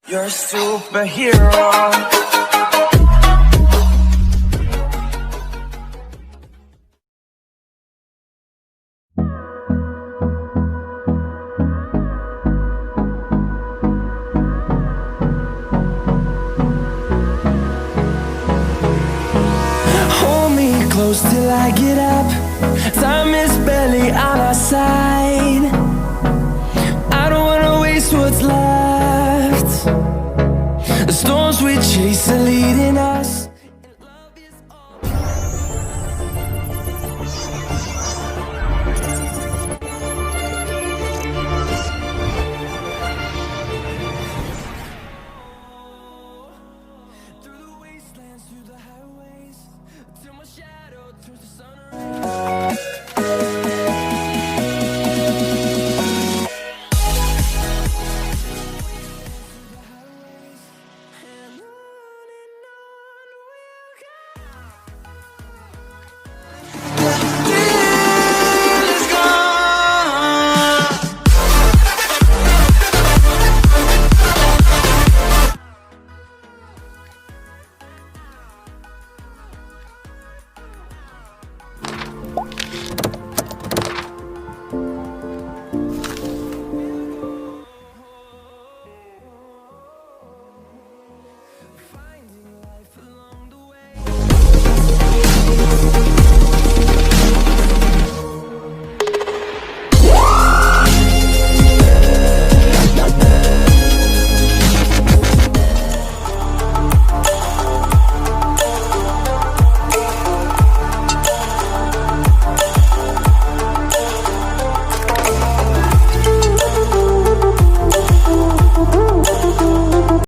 You're a superhero. Hold me close till I get up. Time is barely on our side. I don't wanna waste what's left. The storms we chase are leading